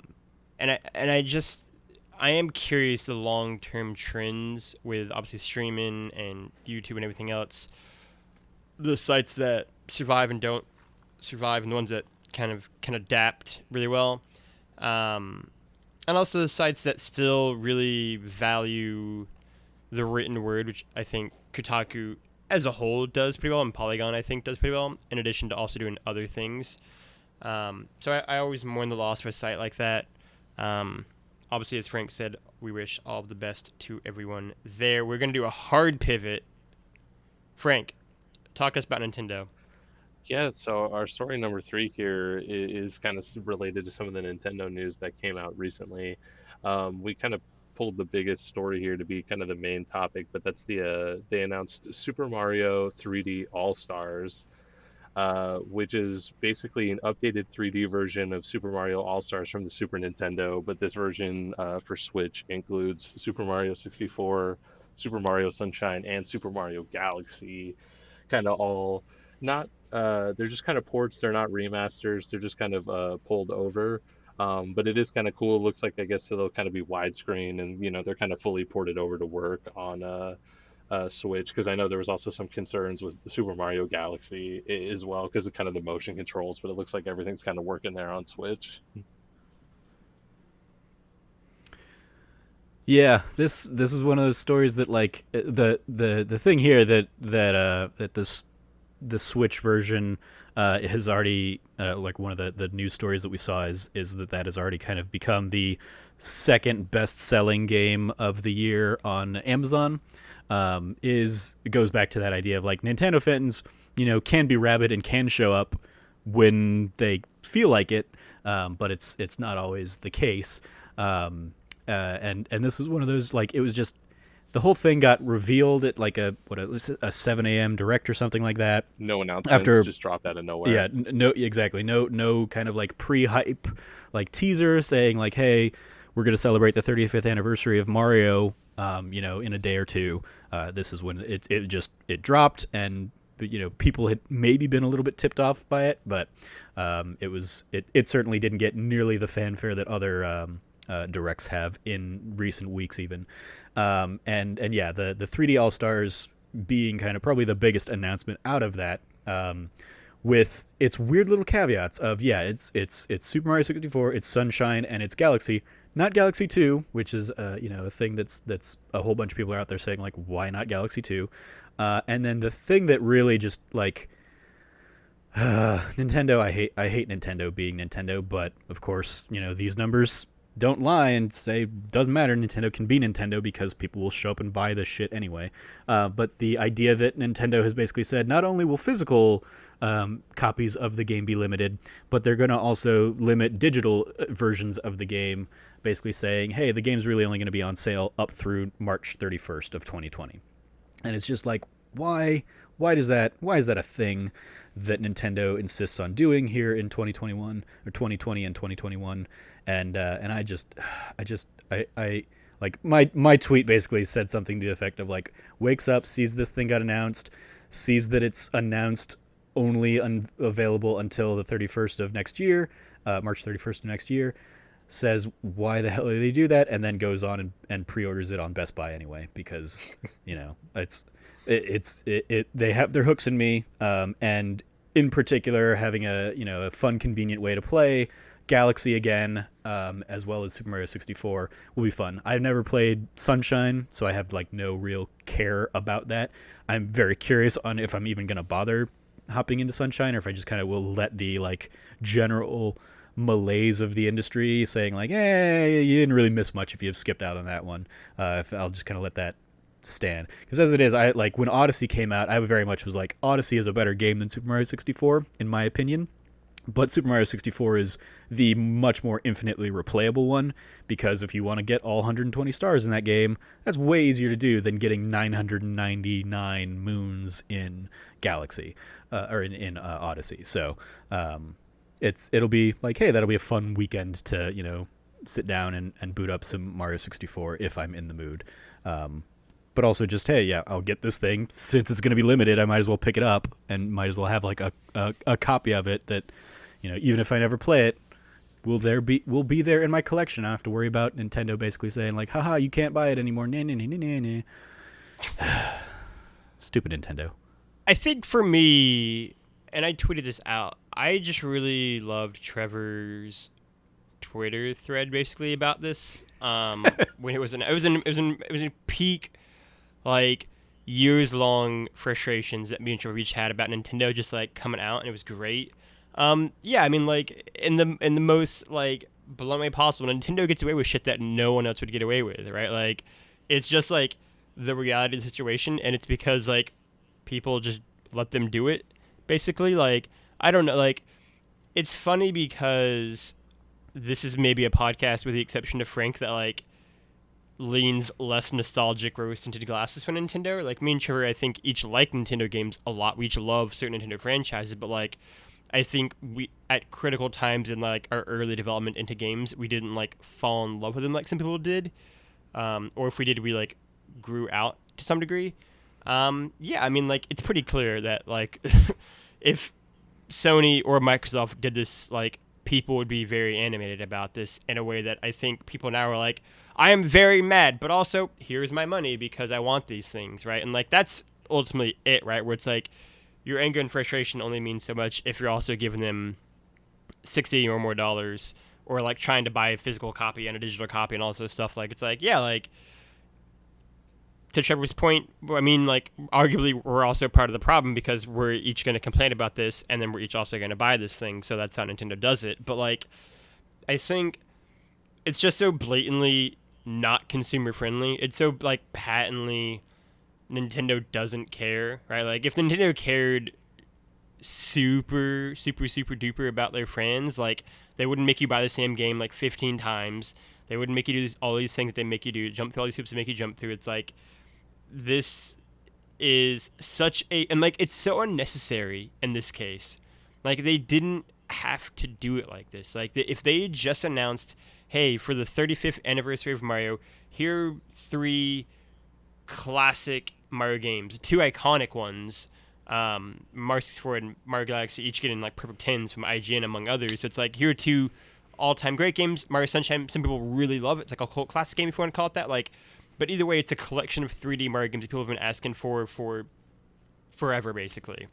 I am curious the long term trends with obviously streaming and YouTube and everything else. The sites that survive and don't survive, and the ones that kind of can adapt really well, um, and also the sites that still really value the written word, which I think Kotaku as a whole does pretty well, and Polygon I think does pretty well, in addition to also doing other things. So I always mourn the loss of a site like that. Um, Obviously, as Frank said, we wish all of the best to everyone there. We're going to do a hard pivot. Frank, talk to us about Nintendo. Yeah, so our story number three here is kind of related to some of the Nintendo news that came out recently. We kind of pulled the biggest story here to be kind of the main topic, but that's they announced Super Mario 3D All Stars, which is basically an updated 3D version of Super Mario All Stars from the Super Nintendo. But this version for Switch includes Super Mario 64, Super Mario Sunshine, and Super Mario Galaxy, kind of all not they're just kind of ports. They're not remasters. They're just kind of pulled over. But it is kind of cool. It looks like I guess they'll kind of be widescreen, and they're kind of fully ported over to work on Switch. Because I know there was also some concerns with the Super Mario Galaxy as well because of kind of the motion controls. But it looks like everything's kind of working there on Switch. Yeah, this is one of those stories that like the thing here that this the Switch version has already like one of the news stories that we saw is that has already kind of become the second best selling game of the year on Amazon. Is it goes back to that idea of like Nintendo fans, can be rabid and can show up when they feel like it, but it's not always the case. And this was one of those, like, it was just the whole thing got revealed at like a 7 a.m. direct or something like that. No announcements, just dropped out of nowhere. Yeah, no, exactly. No kind of like pre-hype, like teaser saying like, hey, we're gonna celebrate the 35th anniversary of Mario. In a day or two. This is when it dropped, and people had maybe been a little bit tipped off by it, but it certainly didn't get nearly the fanfare that other directs have in recent weeks even. And yeah, the 3D All Stars being kind of probably the biggest announcement out of that, with its weird little caveats of it's Super Mario 64, it's Sunshine, and it's Galaxy, not Galaxy 2, which is a thing that's a whole bunch of people are out there saying like, why not Galaxy 2? And then the thing that really just like Nintendo, I hate Nintendo being Nintendo, but of course these numbers don't lie and say doesn't matter. Nintendo can be Nintendo because people will show up and buy this shit anyway. But the idea that Nintendo has basically said not only will physical copies of the game be limited, but they're going to also limit digital versions of the game, basically saying, hey, the game's really only going to be on sale up through March 31st of 2020. And it's just like, why is that a thing that Nintendo insists on doing here in 2021 or 2020 and 2021? And I like my tweet basically said something to the effect of like, wakes up, sees this thing got announced, sees that it's announced only available until the 31st of next year, March 31st of next year, says why the hell do they do that, and then goes on and pre-orders it on Best Buy anyway because they have their hooks in me, and in particular having a fun, convenient way to play Galaxy again, as well as Super Mario 64 will be fun. I've never played Sunshine, so I have like no real care about that. I'm very curious on if I'm even gonna bother hopping into Sunshine, or if I just kind of will let the like general malaise of the industry saying like, hey, you didn't really miss much if you've skipped out on that one. If I'll just kind of let that stan. Because as it is, I like when Odyssey came out, I very much was like, Odyssey is a better game than Super Mario 64, in my opinion. But Super Mario 64 is the much more infinitely replayable one, because if you want to get all 120 stars in that game, that's way easier to do than getting 999 moons in Galaxy, or in Odyssey. So it'll be like, hey, that'll be a fun weekend to, you know, sit down and boot up some Mario 64 if I'm in the mood. But also just, hey, yeah, I'll get this thing. Since it's going to be limited, I might as well pick it up and might as well have like a copy of it that, you know, even if I never play it, will be there in my collection. I don't have to worry about Nintendo basically saying like, haha, you can't buy it anymore. Nah, nah, nah, nah, nah. Stupid Nintendo. I think for me, and I tweeted this out, I just really loved Trevor's Twitter thread basically about this. When it was in peak, like, years long frustrations that me and Trevor each had about Nintendo just like coming out, and it was great. Yeah, I mean, like, in the most like blunt way possible, Nintendo gets away with shit that no one else would get away with, right? Like, it's just like the reality of the situation, and it's because like people just let them do it, basically. Like, I don't know, like, it's funny because this is maybe a podcast, with the exception of Frank, that like leans less nostalgic rose-tinted glasses for Nintendo. Like, me and Trevor, I think, each like Nintendo games a lot. We each love certain Nintendo franchises, but like, I think we, at critical times in like our early development into games, we didn't like fall in love with them like some people did, or if we did, we like grew out to some degree. Yeah, I mean, like, it's pretty clear that like if Sony or Microsoft did this, like, people would be very animated about this in a way that I think people now are like, I am very mad, but also here's my money because I want these things, right? And like, that's ultimately it, right? Where it's like, your anger and frustration only means so much if you're also giving them $60 or more, or like trying to buy a physical copy and a digital copy and all this stuff. Like, it's like, yeah, like, to Trevor's point, I mean, like, arguably we're also part of the problem because we're each going to complain about this, and then we're each also going to buy this thing. So that's how Nintendo does it. But like, I think it's just so blatantly not consumer friendly. It's so like patently Nintendo doesn't care, right? Like, if Nintendo cared super duper about their fans, like, they wouldn't make you buy the same game like 15 times. They wouldn't make you do all these things that they make you do, jump through all these hoops to make you jump through. It's like, this is such a, and like, it's so unnecessary in this case. Like, they didn't have to do it like this. Like, if they just announced, hey, for the 35th anniversary of Mario, here are 3 classic Mario games, 2 iconic ones, Mario 64 and Mario Galaxy, each getting like perfect 10s from IGN among others. So it's like, here are 2 all-time great games. Mario Sunshine, some people really love it. It's like a cult classic game, if you want to call it that. Like, but either way, it's a collection of 3D Mario games that people have been asking for forever, basically.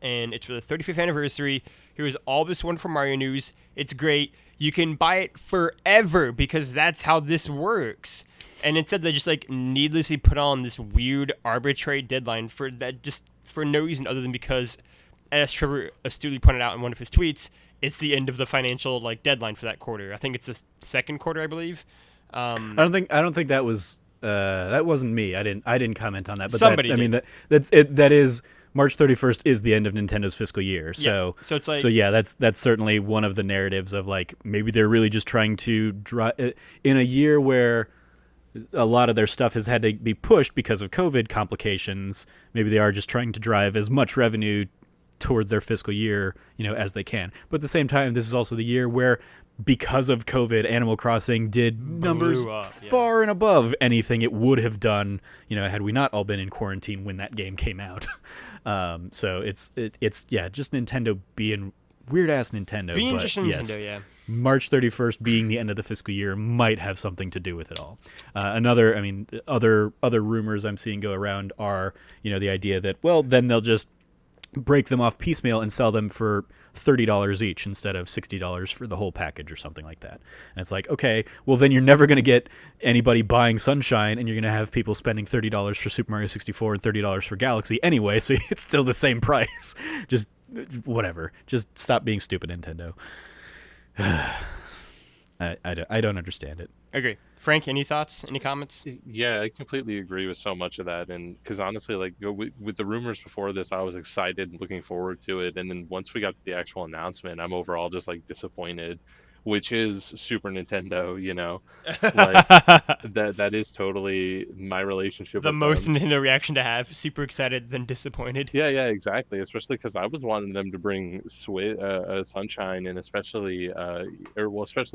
And it's for the 35th anniversary. Here's all this wonderful Mario news. It's great. You can buy it forever because that's how this works. And instead, they just like needlessly put on this weird arbitrary deadline for that, just for no reason other than because, as Trevor astutely pointed out in one of his tweets, it's the end of the financial like deadline for that quarter. I think it's the second quarter, I believe. I don't think that was that wasn't me. I didn't comment on that. But somebody that, I mean, did. that's it. That is, March 31st is the end of Nintendo's fiscal year. So yeah. So it's like, so yeah, that's certainly one of the narratives of like, maybe they're really just trying to drive in a year where a lot of their stuff has had to be pushed because of COVID complications. Maybe they are just trying to drive as much revenue towards their fiscal year, as they can. But at the same time, this is also the year where, because of COVID, Animal Crossing did numbers far and above anything it would have done, had we not all been in quarantine when that game came out. So it's just Nintendo being weird ass Nintendo. Being but just Nintendo, yeah. March 31st being the end of the fiscal year might have something to do with it all. Other rumors I'm seeing go around are, the idea that, well, then they'll just break them off piecemeal and sell them for $30 each instead of $60 for the whole package or something like that. And it's like, okay, well, then you're never going to get anybody buying Sunshine, and you're going to have people spending $30 for Super Mario 64 and $30 for Galaxy anyway, so it's still the same price. Just whatever. Just stop being stupid, Nintendo. I I don't understand it. Agree. Frank, any thoughts? Any comments? Yeah, I completely agree with so much of that. And because honestly, like with the rumors before this, I was excited and looking forward to it. And then once we got to the actual announcement, I'm overall just like disappointed, which is Super Nintendo, you know, like that is totally my relationship The with most them. Nintendo reaction to have: super excited, then disappointed. Yeah, exactly. Especially because I was wanting them to bring Sunshine, and especially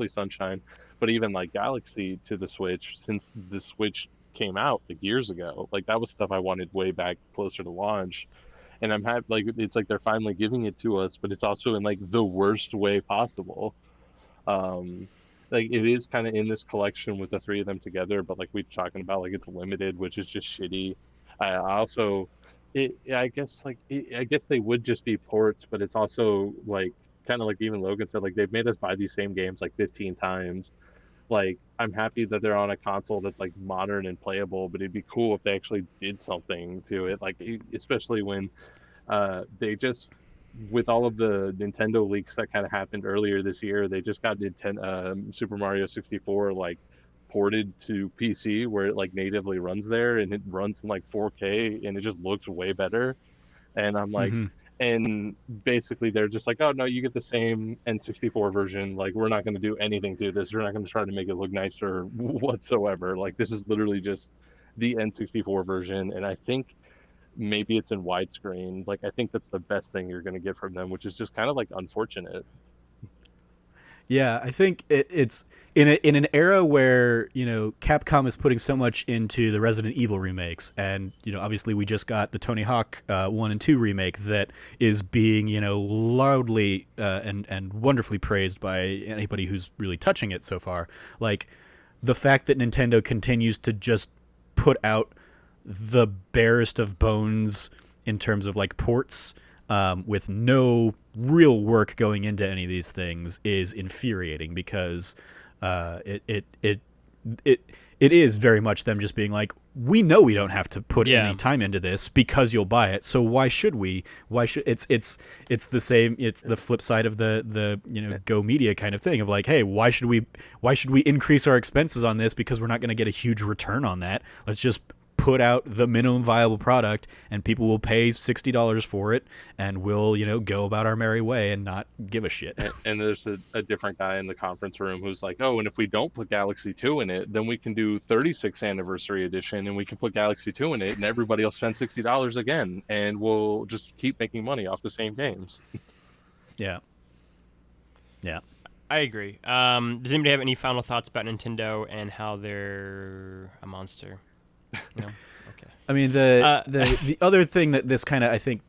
Sunshine, but even like Galaxy to the Switch, since the Switch came out like years ago. Like that was stuff I wanted way back closer to launch, and I'm happy. Like it's like they're finally giving it to us, but it's also in like the worst way possible. Um, like it is kind of in this collection with the three of them together, but like we're talking about, like it's limited, which is just shitty. I also, I guess they would just be ports, but it's also like kind of like even Logan said, like they've made us buy these same games like 15 times. Like I'm happy that they're on a console that's like modern and playable, but it'd be cool if they actually did something to it. Like especially when they just, with all of the Nintendo leaks that kind of happened earlier this year, they just got Super Mario 64 like ported to PC where it like natively runs there, and it runs in like 4K and it just looks way better. And I'm like, Mm-hmm. and basically they're just like, oh no, you get the same N64 version. Like we're not going to do anything to this. We're not going to try to make it look nicer whatsoever. Like this is literally just the N64 version, and I think maybe it's in widescreen. Like I think that's the best thing you're going to get from them, which is just kind of like unfortunate. Yeah, I think it's in an era where Capcom is putting so much into the Resident Evil remakes, and obviously we just got the Tony Hawk 1 and 2 remake that is being loudly and wonderfully praised by anybody who's really touching it so far. Like the fact that Nintendo continues to just put out the barest of bones in terms of like ports, with no real work going into any of these things is infuriating, because it is very much them just being like, we know we don't have to put any time into this because you'll buy it, so why should we? Why should it's the same? It's the flip side of the Go Media kind of thing of like, hey, why should we increase our expenses on this because we're not going to get a huge return on that? Let's just put out the minimum viable product, and people will pay $60 for it, and we'll go about our merry way and not give a shit. And there's a different guy in the conference room who's like, oh, and if we don't put Galaxy 2 in it, then we can do 36th anniversary edition, and we can put Galaxy 2 in it, and everybody will spend $60 again, and we'll just keep making money off the same games. Yeah. I agree. Does anybody have any final thoughts about Nintendo and how they're a monster? No? Okay. I mean, the other thing that this kind of, I think,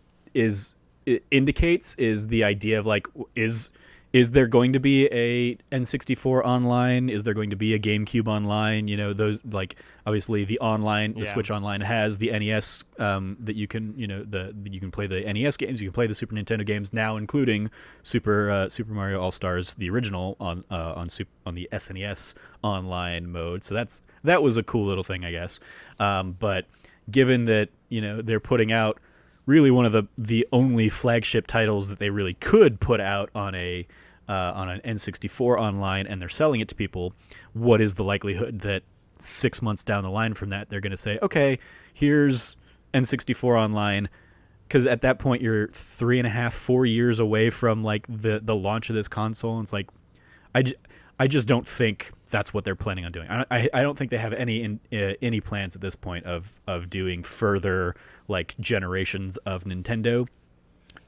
indicates is the idea of like, is there going to be a N64 online? Is there going to be a GameCube online? Those, like, obviously the online, the Switch Online has the NES, that you can, you can play the NES games, you can play the Super Nintendo games now, including Super Mario All Stars, the original on the SNES online mode. So that was a cool little thing, I guess. But given that they're putting out really one of the only flagship titles that they really could put out on an N64 online, and they're selling it to people, what is the likelihood that 6 months down the line from that they're going to say, okay, here's N64 online? Because at that point you're 3.5-4 years away from like the launch of this console, and it's like, I just don't think that's what they're planning on doing. I don't think they have any plans at this point of doing further like generations of Nintendo.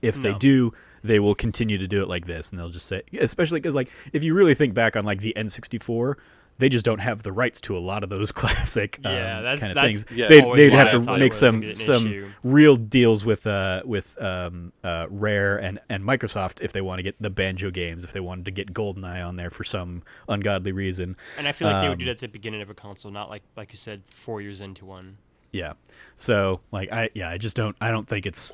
If they do, they will continue to do it like this, and they'll just say, especially because like if you really think back on like the N64, they just don't have the rights to a lot of those classic kind of things. Yeah, they'd have to make some issue. real deals with Rare and Microsoft if they want to get the Banjo games, if they wanted to get GoldenEye on there for some ungodly reason. And I feel like they would do that at the beginning of a console, not like you said, 4 years into one. Yeah. So like I don't think it's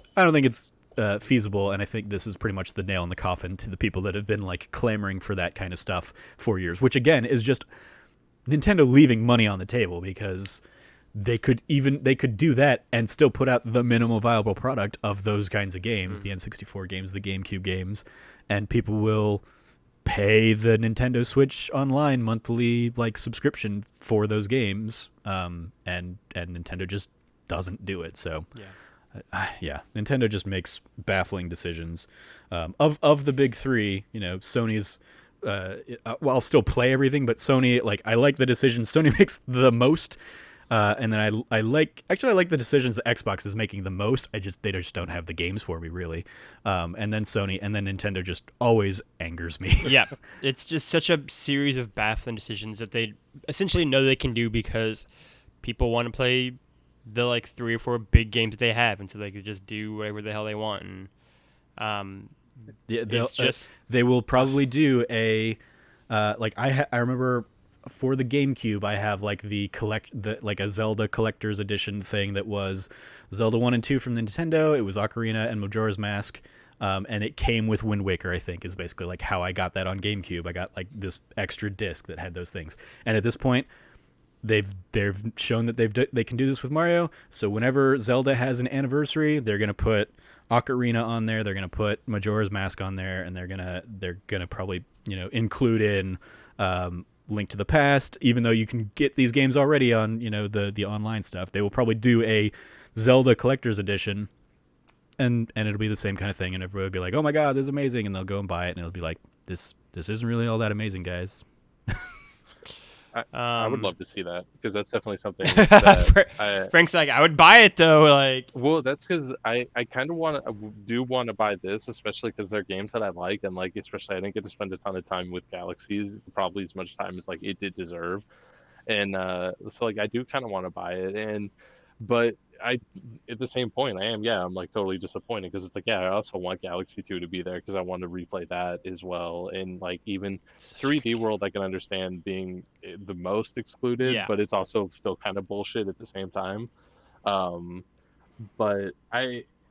feasible, and I think this is pretty much the nail in the coffin to the people that have been like clamoring for that kind of stuff for years, which again is just Nintendo leaving money on the table, because they could do that and still put out the minimal viable product of those kinds of games, the N64 games, the GameCube games, and people will pay the Nintendo Switch Online monthly like subscription for those games, and Nintendo just doesn't do it. So yeah, Nintendo just makes baffling decisions. Of the big three, Sony's. Well, I'll still play everything, but Sony, like, I like the decisions Sony makes the most. And then I like the decisions that Xbox is making the most. They just don't have the games for me, really. And then Sony and then Nintendo just always angers me. Yeah, it's just such a series of baffling decisions that they essentially know they can do because people want to play the like 3 or 4 big games that they have, and so they could just do whatever the hell they want. And it's just they will probably do a like I remember. For the GameCube, I have like like a Zelda collector's edition thing that was Zelda 1 and 2 from Nintendo. It was Ocarina and Majora's Mask, and it came with Wind Waker. I think is basically like how I got that on GameCube. I got like this extra disc that had those things. And at this point, they've shown that they can do this with Mario. So whenever Zelda has an anniversary, they're gonna put Ocarina on there. They're gonna put Majora's Mask on there, and they're gonna probably include in. Link to the Past, even though you can get these games already on the online stuff. They will probably do a Zelda collector's edition, and it'll be the same kind of thing, and everybody will be like, oh my god, this is amazing, and they'll go and buy it, and it'll be like, this isn't really all that amazing, guys. I would love to see that, because that's definitely something that Frank's like, I would buy it though. Like, well, that's because I kind of want to buy this, especially because they're games that I like, and like especially I didn't get to spend a ton of time with Galaxies, probably as much time as like it did deserve, and so like I do kind of want to buy it, but at the same point I'm like totally disappointed, because it's like, yeah, I also want Galaxy 2 to be there because I want to replay that as well. And like even 3D World I can understand being the most excluded, but it's also still kind of bullshit at the same time. But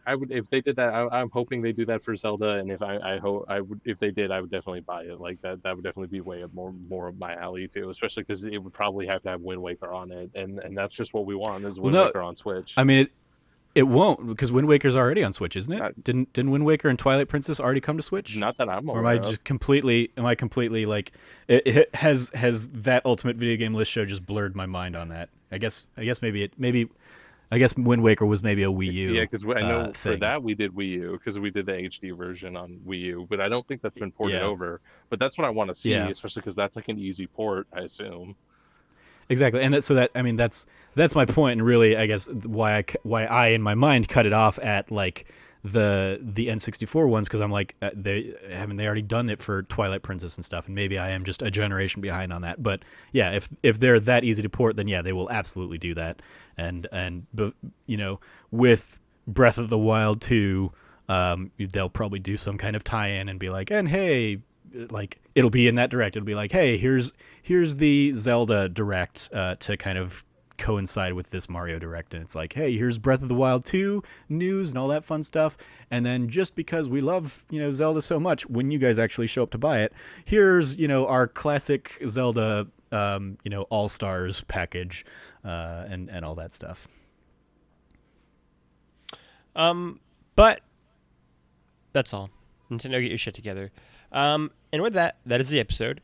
I would, if they did that, I'm hoping they do that for Zelda, and if they did, I would definitely buy it. Like that would definitely be way up more of my alley too, especially because it would probably have to have Wind Waker on it, and that's just what we want is Wind Waker on Switch. I mean, it won't, because Wind Waker's already on Switch, isn't it? Didn't Wind Waker and Twilight Princess already come to Switch? Not that I'm aware of. Or am I completely like it has that Ultimate Video Game List show just blurred my mind on that? I guess I guess Wind Waker was maybe a Wii U. Yeah, because I know for that we did Wii U, because we did the HD version on Wii U, but I don't think that's been ported over. But that's what I want to see, especially because that's like an easy port, I assume. Exactly, and that's my point, and really, I guess why I in my mind cut it off at like the N64 ones, because I'm like, they already done it for Twilight Princess and stuff, and maybe I am just a generation behind on that. But yeah, if they're that easy to port, then yeah, they will absolutely do that. And with Breath of the Wild 2, they'll probably do some kind of tie-in and be like, and hey, like it'll be in that direct. It'll be like, hey, here's the Zelda direct to kind of coincide with this Mario Direct, and it's like, hey, here's Breath of the Wild 2 news and all that fun stuff, and then just because we love Zelda so much, when you guys actually show up to buy it, here's our classic Zelda All Stars package, and all that stuff. But that's all. Nintendo, get your shit together. And with that is the episode.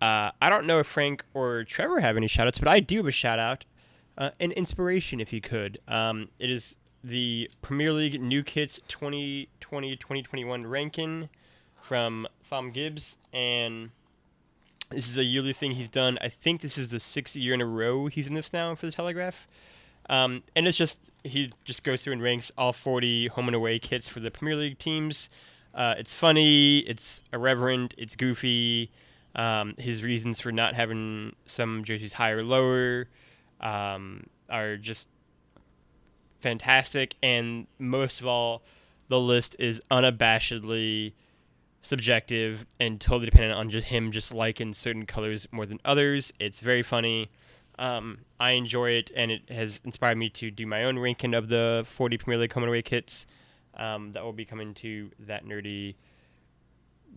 I don't know if Frank or Trevor have any shoutouts, but I do have a shout out. An inspiration, if you could. It is the Premier League New Kits 2020-2021 ranking from Thom Gibbs, and this is a yearly thing he's done. I think this is the 6th year in a row he's in this now for the Telegraph. And it's just, he just goes through and ranks all 40 home and away kits for the Premier League teams. It's funny, it's irreverent, it's goofy. His reasons for not having some jerseys higher or lower are just fantastic, and most of all, the list is unabashedly subjective and totally dependent on just him just liking certain colors more than others. It's very funny. I enjoy it, and it has inspired me to do my own ranking of the 40 Premier League home and away kits. That will be coming to That Nerdy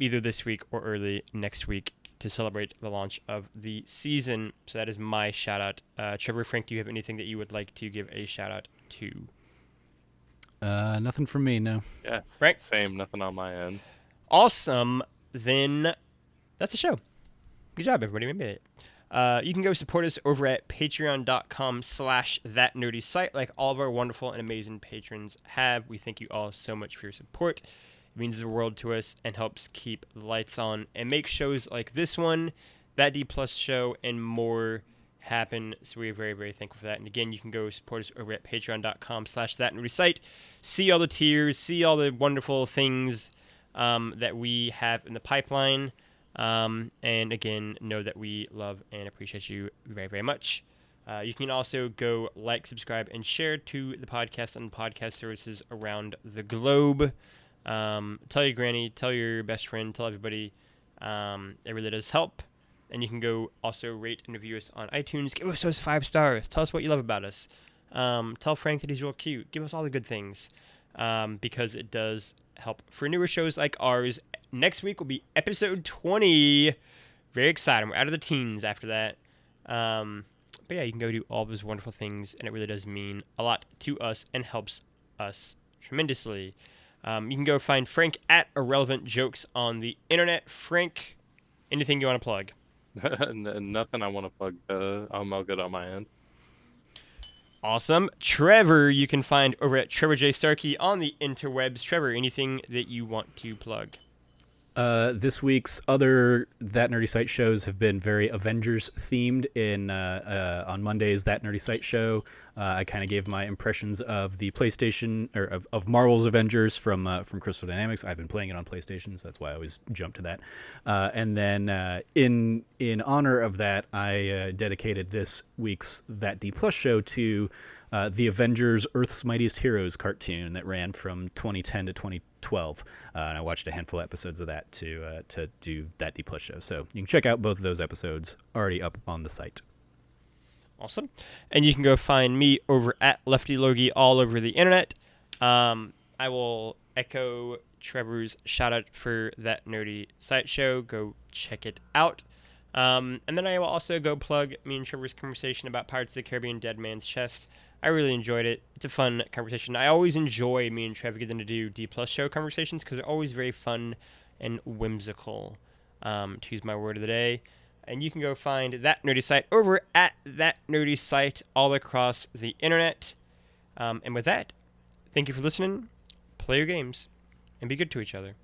either this week or early next week to celebrate the launch of the season. So that is my shout out. Trevor, Frank, do you have anything that you would like to give a shout out to? Nothing from me, no. Yes, Frank? Same, nothing on my end. Awesome. Then that's the show. Good job, everybody. We made it. You can go support us over at patreon.com/thatnerdysite like all of our wonderful and amazing patrons have. We thank you all so much for your support. It means the world to us and helps keep the lights on and make shows like this one, that D Plus show, and more happen. So we're very, very thankful for that. And again, you can go support us over at patreon.com/thatnerdysite. See all the tiers, see all the wonderful things that we have in the pipeline. And again, know that we love and appreciate you very, very much. You can also go like, subscribe, and share to the podcast on podcast services around the globe. Tell your granny, tell your best friend, tell everybody. It really does help. And you can go also rate and review us on iTunes. Give us those 5 stars. Tell us what you love about us. Tell Frank that he's real cute. Give us all the good things. Because it does help for newer shows like ours. Next week will be episode 20. Very excited. We're out of the teens after that. But yeah, you can go do all those wonderful things, and it really does mean a lot to us and helps us tremendously. You can go find Frank at Irrelevant Jokes on the internet. Frank, anything you want to plug? Nothing I want to plug. I'm all good on my end. Awesome. Trevor, you can find over at Trevor J. Starkey on the interwebs. Trevor, anything that you want to plug? This week's other That Nerdy Site shows have been very Avengers themed. On Monday's That Nerdy Site show, I kind of gave my impressions of the PlayStation or of Marvel's Avengers from Crystal Dynamics. I've been playing it on PlayStation, so that's why I always jump to that. And then in honor of that, I dedicated this week's That D Plus show to the Avengers Earth's Mightiest Heroes cartoon that ran from 2010 to 2012. And I watched a handful of episodes of that to do That D Plus show. So you can check out both of those episodes already up on the site. Awesome. And you can go find me over at Lefty Logie all over the internet. I will echo Trevor's shout out for That Nerdy Site show. Go check it out. And then I will also go plug me and Trevor's conversation about Pirates of the Caribbean Dead Man's Chest. I really enjoyed it. It's a fun conversation. I always enjoy me and Trevor getting to do D Plus show conversations because they're always very fun and whimsical, to use my word of the day. And you can go find That Nerdy Site over at That Nerdy Site all across the internet. And with that, thank you for listening. Play your games and be good to each other.